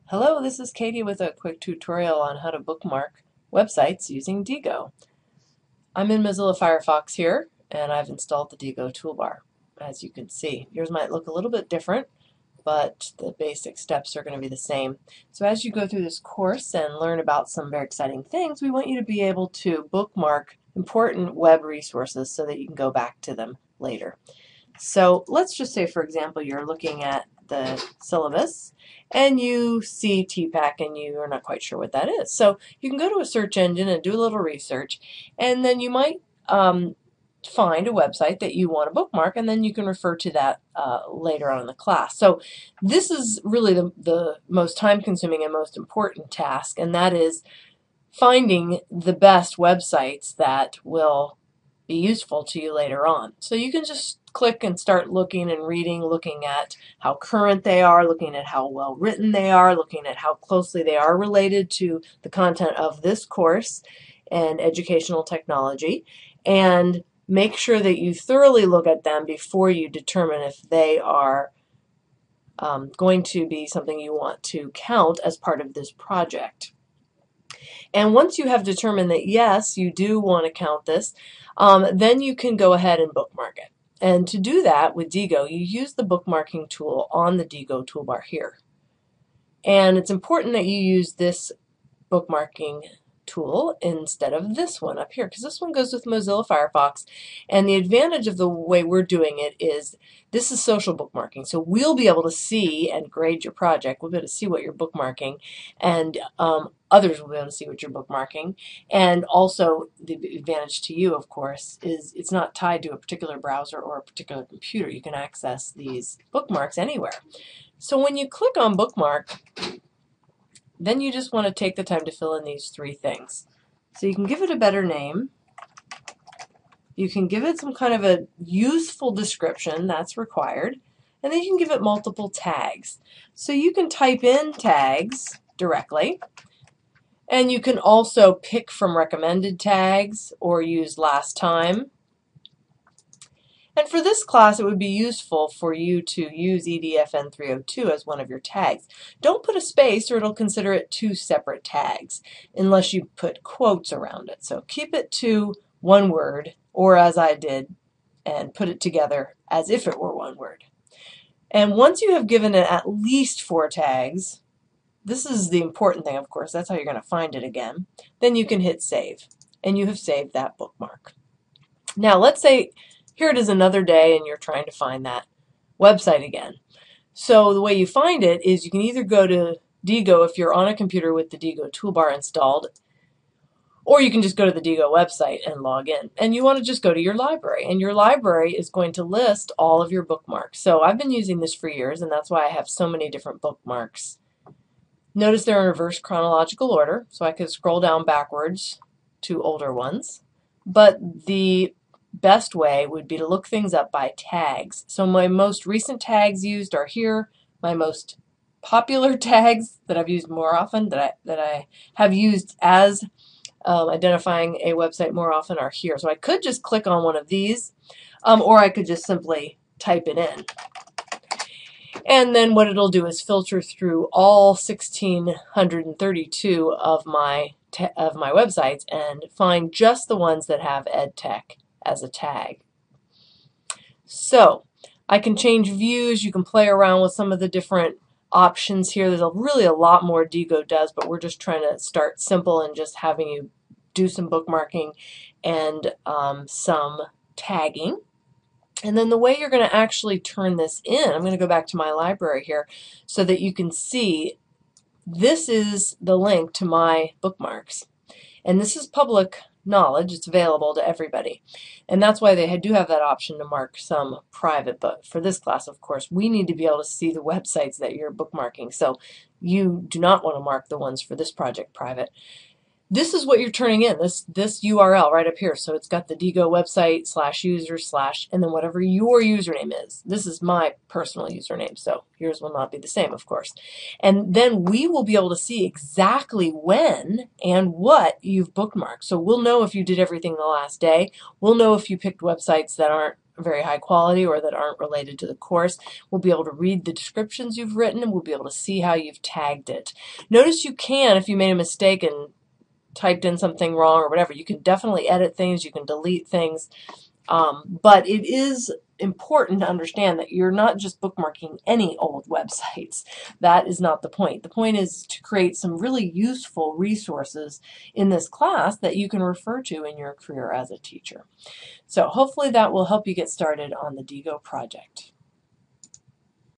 Hello, this is Katie with a quick tutorial on how to bookmark websites using Diigo. I'm in Mozilla Firefox here, and I've installed the Diigo toolbar, as you can see. Yours might look a little bit different, but the basic steps are going to be the same. So as you go through this course and learn about some very exciting things, we want you to be able to bookmark important web resources so that you can go back to them later. So let's just say, for example, you're looking at the syllabus and you see TPAC and you are not quite sure what that is. So you can go to a search engine and do a little research, and then you might find a website that you want to bookmark, and then you can refer to that later on in the class. So this is really the most time-consuming and most important task, and that is finding the best websites that will be useful to you later on. So you can just click and start looking and reading, looking at how current they are, looking at how well written they are, looking at how closely they are related to the content of this course and educational technology, and make sure that you thoroughly look at them before you determine if they are going to be something you want to count as part of this project. And once you have determined that yes, you do want to count this, then you can go ahead and bookmark it. And to do that with Diigo, you use the bookmarking tool on the Diigo toolbar here. And it's important that you use this bookmarking tool instead of this one up here, because this one goes with Mozilla Firefox, and the advantage of the way we're doing it is this is social bookmarking, so we'll be able to see and grade your project. We'll be able to see what you're bookmarking, and others will be able to see what you're bookmarking. And also the advantage to you, of course, is it's not tied to a particular browser or a particular computer. You can access these bookmarks anywhere. So when you click on bookmark, then you just want to take the time to fill in these three things. So you can give it a better name. You can give it some kind of a useful description, that's required. And then you can give it multiple tags. So you can type in tags directly. And you can also pick from recommended tags or use last time. And for this class, it would be useful for you to use EDFN 302 as one of your tags. Don't put a space or it'll consider it two separate tags unless you put quotes around it. So keep it to one word, or as I did, and put it together as if it were one word. And once you have given it at least 4 tags, this is the important thing, of course, that's how you're going to find it again, then you can hit save, and you have saved that bookmark. Now let's say here it is another day and you're trying to find that website again. So the way you find it is you can either go to Diigo if you're on a computer with the Diigo toolbar installed, or you can just go to the Diigo website and log in. And you want to just go to your library, and your library is going to list all of your bookmarks. So I've been using this for years, and that's why I have so many different bookmarks. Notice they're in reverse chronological order, so I could scroll down backwards to older ones. But the best way would be to look things up by tags. So my most recent tags used are here. My most popular tags that I've used more often, that I have used as identifying a website more often, are here. So I could just click on one of these, or I could just simply type it in. And then what it'll do is filter through all 1,632 of my websites and find just the ones that have EdTech as a tag. So I can change views. You can play around with some of the different options here. There's really a lot more Diigo does, but we're just trying to start simple and just having you do some bookmarking and some tagging. And then the way you're going to actually turn this in, I'm going to go back to my library here so that you can see this is the link to my bookmarks. And this is public knowledge. It's available to everybody. And that's why they do have that option to mark some private. But for this class, of course, we need to be able to see the websites that you're bookmarking. So you do not want to mark the ones for this project private. This is what you're turning in, this URL right up here. So it's got the Diigo website /user/ and then whatever your username is. This is my personal username, so yours will not be the same, of course. And then we will be able to see exactly when and what you've bookmarked. So we'll know if you did everything the last day. We'll know if you picked websites that aren't very high quality or that aren't related to the course. We'll be able to read the descriptions you've written, and we'll be able to see how you've tagged it. Notice you can, if you made a mistake and typed in something wrong or whatever, you can definitely edit things, you can delete things, but it is important to understand that you're not just bookmarking any old websites. That is not the point. The point is to create some really useful resources in this class that you can refer to in your career as a teacher. So hopefully that will help you get started on the Diigo project.